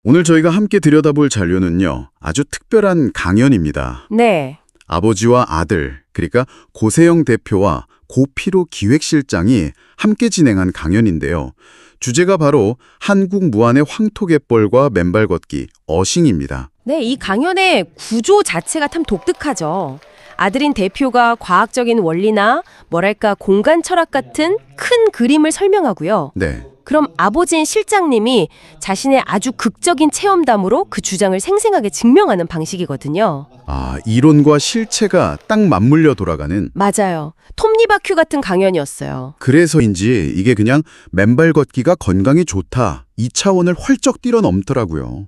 오늘 저희가 함께 들여다볼 잔료는요, 아주 특별한 강연입니다. 네. 아버지와 아들, 그러니까 고세영 대표와 고피로 기획실장이 함께 진행한 강연인데요. 주제가 바로 한국 무안의 황토갯벌과 맨발 걷기, 어싱입니다. 네, 이 강연의 구조 자체가 참 독특하죠. 아들인 대표가 과학적인 원리나 뭐랄까 공간 철학 같은 큰 그림을 설명하고요. 네. 그럼 아버지인 실장님이 자신의 아주 극적인 체험담으로 그 주장을 생생하게 증명하는 방식이거든요. 아, 이론과 실체가 딱 맞물려 돌아가는. 맞아요. 톱니바퀴 같은 강연이었어요. 그래서인지 이게 그냥 맨발 걷기가 건강에 좋다, 이 차원을 헐쩍 뛰어넘더라고요.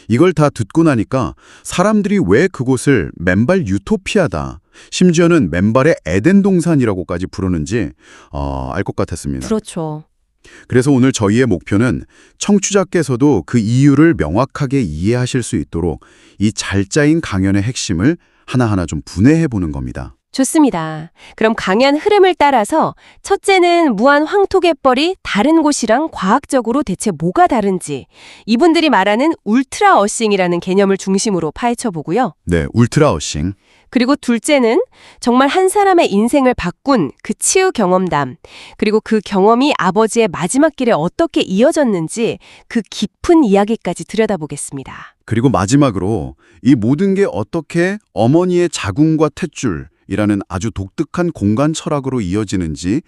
이걸 다 듣고 나니까 사람들이 왜 그곳을 맨발 유토피아다, 심지어는 맨발의 에덴 동산이라고까지 부르는지 알 것 같았습니다. 그렇죠. 그래서 오늘 저희의 목표는 청취자께서도 그 이유를 명확하게 이해하실 수 있도록 이 잘 짜인 강연의 핵심을 하나하나 좀 분해해 보는 겁니다. 좋습니다. 그럼 강연 흐름을 따라서 첫째는 무안 황토갯벌이 다른 곳이랑 과학적으로 대체 뭐가 다른지, 이분들이 말하는 울트라 어싱이라는 개념을 중심으로 파헤쳐 보고요. 네, 울트라 어싱. 그리고 둘째는 정말 한 사람의 인생을 바꾼 그 치유 경험담, 그리고 그 경험이 아버지의 마지막 길에 어떻게 이어졌는지 그 깊은 이야기까지 들여다보겠습니다. 그리고 마지막으로 이 모든 게 어떻게 어머니의 자궁과 탯줄이라는 아주 독특한 공간 철학으로 이어지는지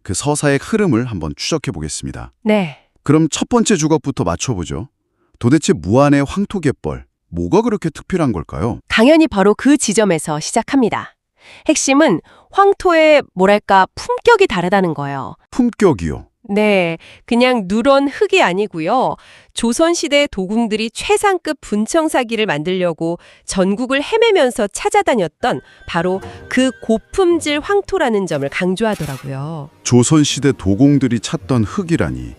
그 서사의 흐름을 한번 추적해 보겠습니다. 네. 그럼 첫 번째 주각부터 맞춰보죠. 도대체 무안의 황토갯벌, 뭐가 그렇게 특별한 걸까요? 강연이 바로 그 지점에서 시작합니다. 핵심은 황토의 뭐랄까 품격이 다르다는 거예요. 품격이요. 네, 그냥 누런 흙이 아니고요. 조선시대 도궁들이 최상급 분청사기를 만들려고 전국을 헤매면서 찾아다녔던 바로 그 고품질 황토라는 점을 강조하더라고요. 조선시대 도공들이 찾던 흙이라니.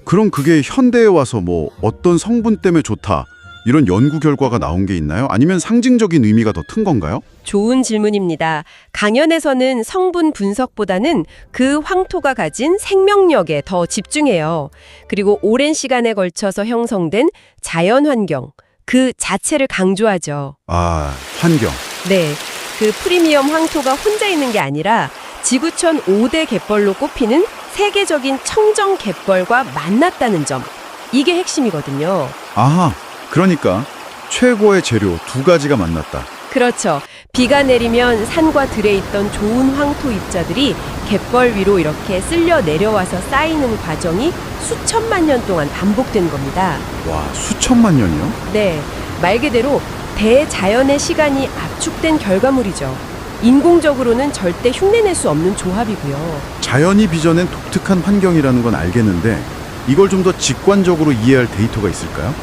그럼 그게 현대에 와서 뭐 어떤 성분 때문에 좋다, 이런 연구 결과가 나온 게 있나요? 아니면 상징적인 의미가 더 큰 건가요? 좋은 질문입니다. 강연에서는 성분 분석보다는 그 황토가 가진 생명력에 더 집중해요. 그리고 오랜 시간에 걸쳐서 형성된 자연 환경, 그 자체를 강조하죠. 아, 환경. 네, 그 프리미엄 황토가 혼자 있는 게 아니라 지구촌 5대 갯벌로 꼽히는 세계적인 청정 갯벌과 만났다는 점. 이게 핵심이거든요. 아하, 그러니까 최고의 재료 두 가지가 만났다. 그렇죠. 비가 내리면 산과 들에 있던 좋은 황토 입자들이 갯벌 위로 이렇게 쓸려 내려와서 쌓이는 과정이 수천만 년 동안 반복된 겁니다. 와, 수천만 년이요? 네, 말 그대로 대자연의 시간이 압축된 결과물이죠. 인공적으로는 절대 흉내낼 수 없는 조합이고요. 자연이 빚어낸 독특한 환경이라는 건 알겠는데 이걸 좀 더 직관적으로 이해할 데이터가 있을까요?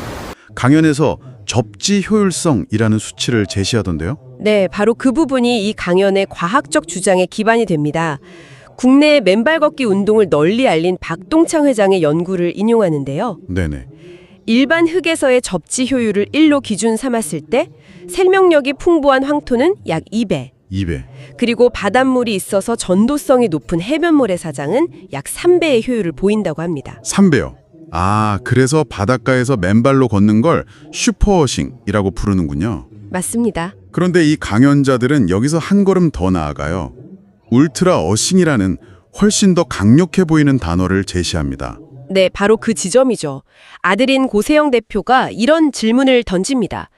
강연에서 접지 효율성이라는 수치를 제시하던데요. 네, 바로 그 부분이 이 강연의 과학적 주장의 기반이 됩니다. 국내 맨발 걷기 운동을 널리 알린 박동창 회장의 연구를 인용하는데요. 네네. 일반 흙에서의 접지 효율을 1로 기준 삼았을 때 생명력이 풍부한 황토는 약 2배, 2배. 그리고 바닷물이 있어서 전도성이 높은 해변모래 사장은 약 3배의 효율을 보인다고 합니다. 3배요. 아, 그래서 바닷가에서 맨발로 걷는 걸 슈퍼어싱이라고 부르는군요. 맞습니다. 그런데 이 강연자들은 여기서 한 걸음 더 나아가요. 울트라 어싱이라는 훨씬 더 강력해 보이는 단어를 제시합니다. 네, 바로 그 지점이죠. 아들인 고세영 대표가 이런 질문을 던집니다.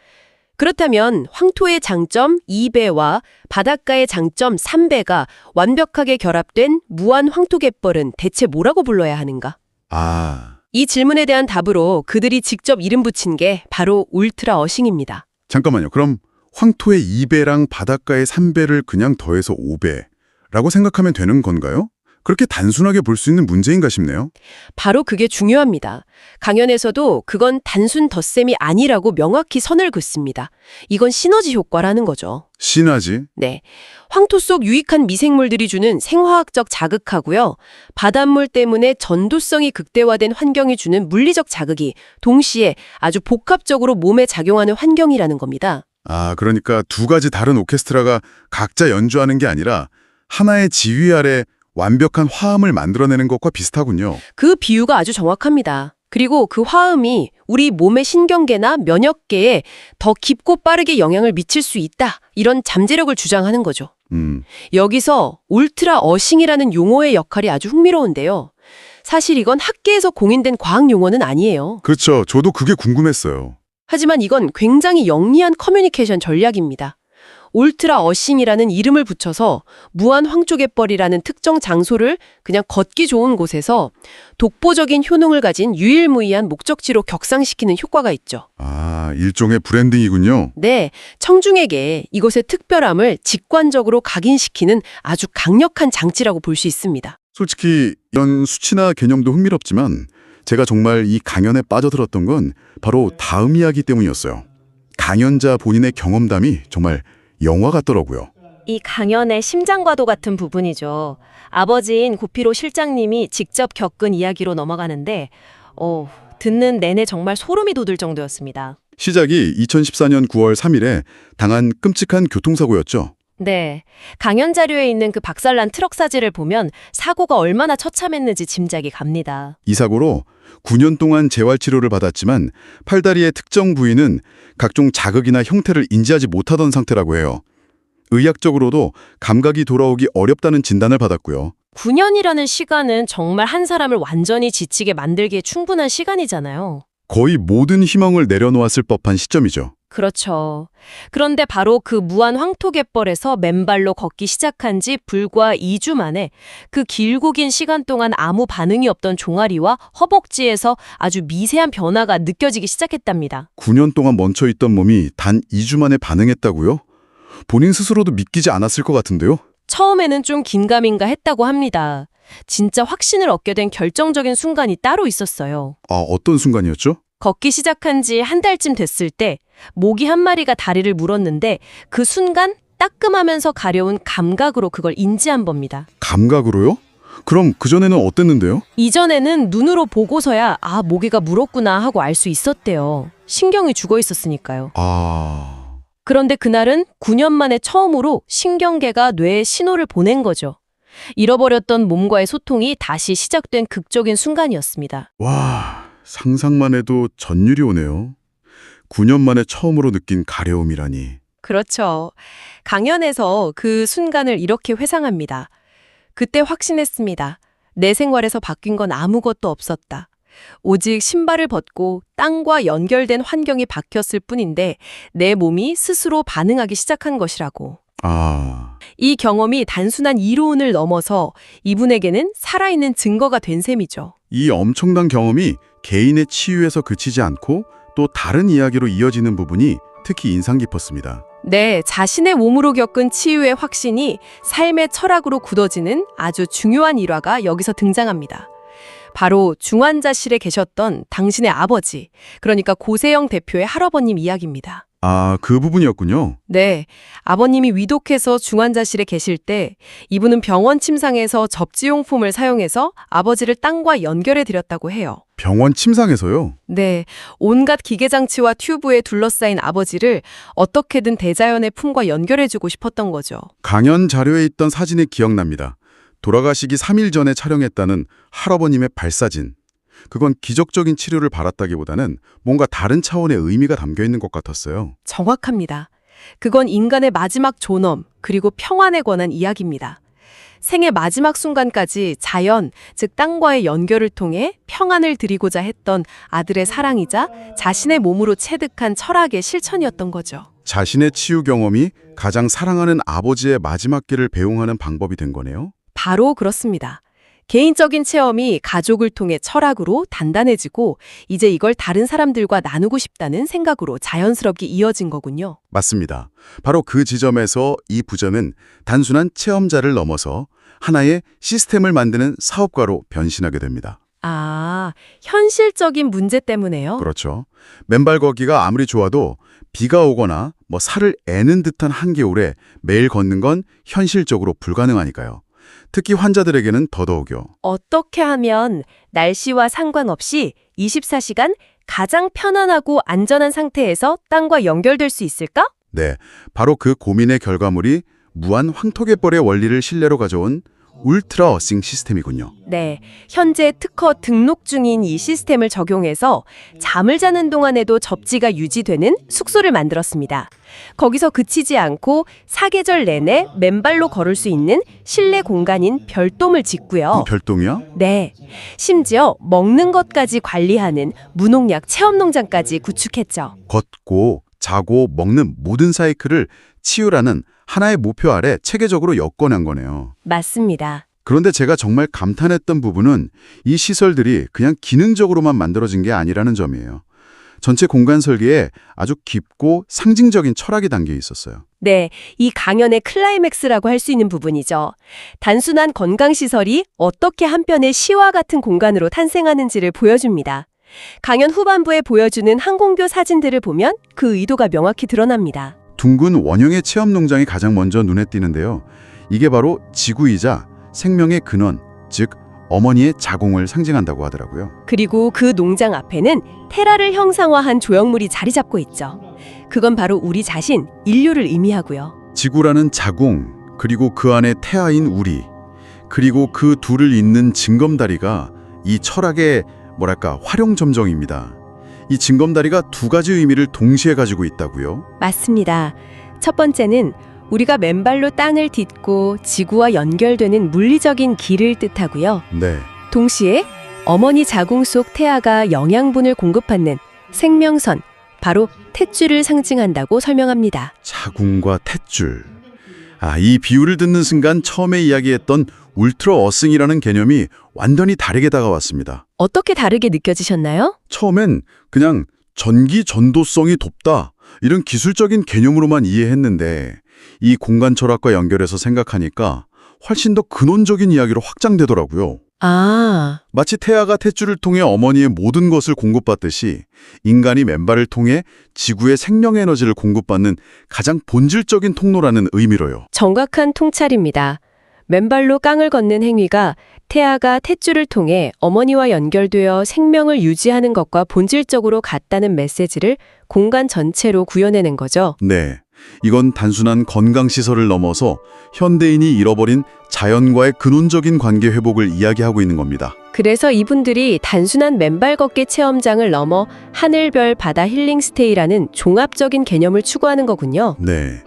그렇다면 황토의 장점 2배와 바닷가의 장점 3배가 완벽하게 결합된 무안 황토갯벌은 대체 뭐라고 불러야 하는가? 아, 이 질문에 대한 답으로 그들이 직접 이름 붙인 게 바로 울트라 어싱입니다. 잠깐만요. 그럼 황토의 2배랑 바닷가의 3배를 그냥 더해서 5배라고 생각하면 되는 건가요? 그렇게 단순하게 볼 수 있는 문제인가 싶네요. 바로 그게 중요합니다. 강연에서도 그건 단순 덧셈이 아니라고 명확히 선을 긋습니다. 이건 시너지 효과라는 거죠. 시너지? 네, 황토 속 유익한 미생물들이 주는 생화학적 자극하고요. 바닷물 때문에 전도성이 극대화된 환경이 주는 물리적 자극이 동시에 아주 복합적으로 몸에 작용하는 환경이라는 겁니다. 아, 그러니까 두 가지 다른 오케스트라가 각자 연주하는 게 아니라 하나의 지휘 아래 완벽한 화음을 만들어내는 것과 비슷하군요. 그 비유가 아주 정확합니다. 그리고 그 화음이 우리 몸의 신경계나 면역계에 더 깊고 빠르게 영향을 미칠 수 있다. 이런 잠재력을 주장하는 거죠. 여기서 울트라 어싱이라는 용어의 역할이 아주 흥미로운데요. 사실 이건 학계에서 공인된 과학 용어는 아니에요. 그렇죠. 저도 그게 궁금했어요. 하지만 이건 굉장히 영리한 커뮤니케이션 전략입니다. 울트라 어싱이라는 이름을 붙여서 무한 황토갯벌이라는 특정 장소를 그냥 걷기 좋은 곳에서 독보적인 효능을 가진 유일무이한 목적지로 격상시키는 효과가 있죠. 아, 일종의 브랜딩이군요. 네, 청중에게 이곳의 특별함을 직관적으로 각인시키는 아주 강력한 장치라고 볼 수 있습니다. 솔직히 이런 수치나 개념도 흥미롭지만 제가 정말 이 강연에 빠져들었던 건 바로 다음 이야기 때문이었어요. 강연자 본인의 경험담이 정말 영화 같더라고요. 이 강연의 심장과도 같은 부분이죠. 아버지인 고피로 실장님이 직접 겪은 이야기로 넘어가는데 듣는 내내 정말 소름이 돋을 정도였습니다. 시작이 2014년 9월 3일에 당한 끔찍한 교통사고였죠. 네, 강연 자료에 있는 그 박살난 트럭 사진을 보면 사고가 얼마나 처참했는지 짐작이 갑니다. 이 사고로 9년 동안 재활치료를 받았지만 팔다리의 특정 부위는 각종 자극이나 형태를 인지하지 못하던 상태라고 해요. 의학적으로도 감각이 돌아오기 어렵다는 진단을 받았고요. 9년이라는 시간은 정말 한 사람을 완전히 지치게 만들기에 충분한 시간이잖아요. 거의 모든 희망을 내려놓았을 법한 시점이죠. 그렇죠. 그런데 바로 그 무한 황토갯벌에서 맨발로 걷기 시작한 지 불과 2주 만에 그 길고 긴 시간 동안 아무 반응이 없던 종아리와 허벅지에서 아주 미세한 변화가 느껴지기 시작했답니다. 9년 동안 멈춰있던 몸이 단 2주 만에 반응했다고요? 본인 스스로도 믿기지 않았을 것 같은데요? 처음에는 좀 긴가민가 했다고 합니다. 진짜 확신을 얻게 된 결정적인 순간이 따로 있었어요. 아, 어떤 순간이었죠? 걷기 시작한 지 한 달쯤 됐을 때 모기 한 마리가 다리를 물었는데 그 순간 따끔하면서 가려운 감각으로 그걸 인지한 겁니다. 감각으로요? 그럼 그전에는 어땠는데요? 이전에는 눈으로 보고서야 모기가 물었구나 하고 알 수 있었대요. 신경이 죽어 있었으니까요. 그런데 그날은 9년 만에 처음으로 신경계가 뇌에 신호를 보낸 거죠. 잃어버렸던 몸과의 소통이 다시 시작된 극적인 순간이었습니다. 와, 상상만 해도 전율이 오네요. 9년 만에 처음으로 느낀 가려움이라니. 그렇죠. 강연에서 그 순간을 이렇게 회상합니다. 그때 확신했습니다. 내 생활에서 바뀐 건 아무것도 없었다. 오직 신발을 벗고 땅과 연결된 환경이 바뀌었을 뿐인데 내 몸이 스스로 반응하기 시작한 것이라고. 이 경험이 단순한 이론을 넘어서 이분에게는 살아있는 증거가 된 셈이죠. 이 엄청난 경험이 개인의 치유에서 그치지 않고 또 다른 이야기로 이어지는 부분이 특히 인상 깊었습니다. 네, 자신의 몸으로 겪은 치유의 확신이 삶의 철학으로 굳어지는 아주 중요한 일화가 여기서 등장합니다. 바로 중환자실에 계셨던 당신의 아버지, 그러니까 고세영 대표의 할아버님 이야기입니다. 그 부분이었군요. 네, 아버님이 위독해서 중환자실에 계실 때 이분은 병원 침상에서 접지용품을 사용해서 아버지를 땅과 연결해 드렸다고 해요. 병원 침상에서요? 네, 온갖 기계장치와 튜브에 둘러싸인 아버지를 어떻게든 대자연의 품과 연결해주고 싶었던 거죠. 강연 자료에 있던 사진이 기억납니다. 돌아가시기 3일 전에 촬영했다는 할아버님의 발사진. 그건 기적적인 치료를 바랐다기보다는 뭔가 다른 차원의 의미가 담겨 있는 것 같았어요. 정확합니다. 그건 인간의 마지막 존엄, 그리고 평안에 관한 이야기입니다. 생의 마지막 순간까지 자연, 즉 땅과의 연결을 통해 평안을 드리고자 했던 아들의 사랑이자 자신의 몸으로 체득한 철학의 실천이었던 거죠. 자신의 치유 경험이 가장 사랑하는 아버지의 마지막 길을 배웅하는 방법이 된 거네요. 바로 그렇습니다. 개인적인 체험이 가족을 통해 철학으로 단단해지고 이제 이걸 다른 사람들과 나누고 싶다는 생각으로 자연스럽게 이어진 거군요. 맞습니다. 바로 그 지점에서 이 부전은 단순한 체험자를 넘어서 하나의 시스템을 만드는 사업가로 변신하게 됩니다. 현실적인 문제 때문에요? 그렇죠. 맨발 걷기가 아무리 좋아도 비가 오거나 살을 애는 듯한 한겨울에 매일 걷는 건 현실적으로 불가능하니까요. 특히 환자들에게는 더더욱요. 어떻게 하면 날씨와 상관없이 24시간 가장 편안하고 안전한 상태에서 땅과 연결될 수 있을까? 네, 바로 그 고민의 결과물이 무한 황토갯벌의 원리를 실내로 가져온 울트라 어싱 시스템이군요. 네, 현재 특허 등록 중인 이 시스템을 적용해서 잠을 자는 동안에도 접지가 유지되는 숙소를 만들었습니다. 거기서 그치지 않고 사계절 내내 맨발로 걸을 수 있는 실내 공간인 별돔을 짓고요. 별동이야? 네, 심지어 먹는 것까지 관리하는 무농약 체험 농장까지 구축했죠. 걷고 자고 먹는 모든 사이클을 치유라는 하나의 목표 아래 체계적으로 엮어낸 거네요. 맞습니다. 그런데 제가 정말 감탄했던 부분은 이 시설들이 그냥 기능적으로만 만들어진 게 아니라는 점이에요. 전체 공간 설계에 아주 깊고 상징적인 철학이 담겨 있었어요. 네, 이 강연의 클라이맥스라고 할 수 있는 부분이죠. 단순한 건강시설이 어떻게 한편의 시와 같은 공간으로 탄생하는지를 보여줍니다. 강연 후반부에 보여주는 항공교 사진들을 보면 그 의도가 명확히 드러납니다. 둥근 원형의 체험 농장이 가장 먼저 눈에 띄는데요. 이게 바로 지구이자 생명의 근원, 즉 어머니의 자궁을 상징한다고 하더라고요. 그리고 그 농장 앞에는 테라를 형상화한 조형물이 자리 잡고 있죠. 그건 바로 우리 자신, 인류를 의미하고요. 지구라는 자궁, 그리고 그 안에 태아인 우리, 그리고 그 둘을 잇는 징검다리가 이 철학의 활용점정입니다. 이 징검다리가 두 가지 의미를 동시에 가지고 있다고요? 맞습니다. 첫 번째는 우리가 맨발로 땅을 딛고 지구와 연결되는 물리적인 길을 뜻하고요. 네. 동시에 어머니 자궁 속 태아가 영양분을 공급하는 생명선, 바로 탯줄을 상징한다고 설명합니다. 자궁과 탯줄. 이 비유를 듣는 순간 처음에 이야기했던 울트라 어싱이라는 개념이 완전히 다르게 다가왔습니다. 어떻게 다르게 느껴지셨나요? 처음엔 그냥 전기 전도성이 높다 이런 기술적인 개념으로만 이해했는데 이 공간 철학과 연결해서 생각하니까 훨씬 더 근원적인 이야기로 확장되더라고요. 마치 태아가 탯줄을 통해 어머니의 모든 것을 공급받듯이 인간이 맨발을 통해 지구의 생명 에너지를 공급받는 가장 본질적인 통로라는 의미로요. 정확한 통찰입니다. 맨발로 깡을 걷는 행위가 태아가 탯줄을 통해 어머니와 연결되어 생명을 유지하는 것과 본질적으로 같다는 메시지를 공간 전체로 구현해낸 거죠. 네. 이건 단순한 건강시설을 넘어서 현대인이 잃어버린 자연과의 근원적인 관계 회복을 이야기하고 있는 겁니다. 그래서 이분들이 단순한 맨발 걷기 체험장을 넘어 하늘, 별, 바다 힐링 스테이라는 종합적인 개념을 추구하는 거군요. 네.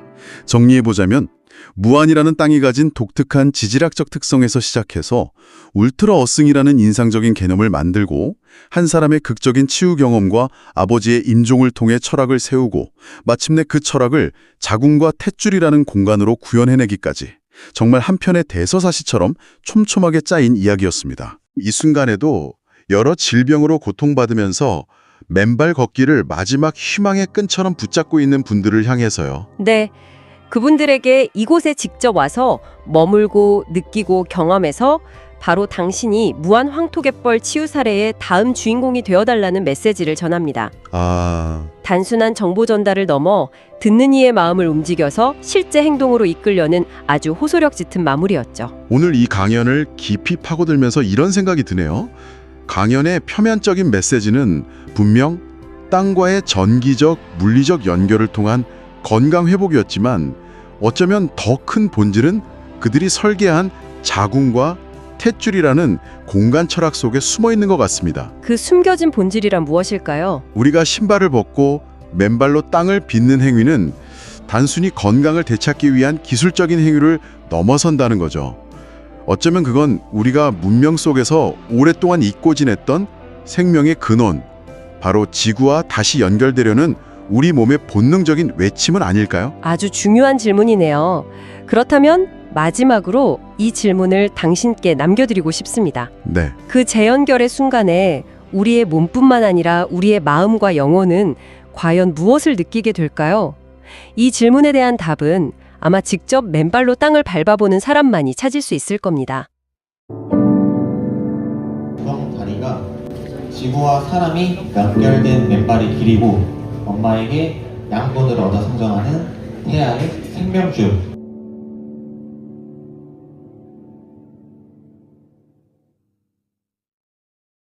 정리해보자면 무안이라는 땅이 가진 독특한 지질학적 특성에서 시작해서 울트라 어싱이라는 인상적인 개념을 만들고 한 사람의 극적인 치유 경험과 아버지의 임종을 통해 철학을 세우고 마침내 그 철학을 자궁과 탯줄이라는 공간으로 구현해내기까지 정말 한 편의 대서사시처럼 촘촘하게 짜인 이야기였습니다. 이 순간에도 여러 질병으로 고통받으면서 맨발 걷기를 마지막 희망의 끈처럼 붙잡고 있는 분들을 향해서요. 네. 그분들에게 이곳에 직접 와서 머물고 느끼고 경험해서 바로 당신이 무한 황토갯벌 치유 사례의 다음 주인공이 되어달라는 메시지를 전합니다. 단순한 정보 전달을 넘어 듣는 이의 마음을 움직여서 실제 행동으로 이끌려는 아주 호소력 짙은 마무리였죠. 오늘 이 강연을 깊이 파고들면서 이런 생각이 드네요. 강연의 표면적인 메시지는 분명 땅과의 전기적, 물리적 연결을 통한 건강 회복이었지만 어쩌면 더 큰 본질은 그들이 설계한 자궁과 탯줄이라는 공간 철학 속에 숨어 있는 것 같습니다. 그 숨겨진 본질이란 무엇일까요? 우리가 신발을 벗고 맨발로 땅을 빚는 행위는 단순히 건강을 되찾기 위한 기술적인 행위를 넘어선다는 거죠. 어쩌면 그건 우리가 문명 속에서 오랫동안 잊고 지냈던 생명의 근원, 바로 지구와 다시 연결되려는 우리 몸의 본능적인 외침은 아닐까요? 아주 중요한 질문이네요. 그렇다면 마지막으로 이 질문을 당신께 남겨드리고 싶습니다. 네. 그 재연결의 순간에 우리의 몸뿐만 아니라 우리의 마음과 영혼은 과연 무엇을 느끼게 될까요? 이 질문에 대한 답은 아마 직접 맨발로 땅을 밟아보는 사람만이 찾을 수 있을 겁니다. 다리가 지구와 사람이 연결된 맨발이 길이고 엄마에게 양분을 얻어 생성하는 태아의 생명줄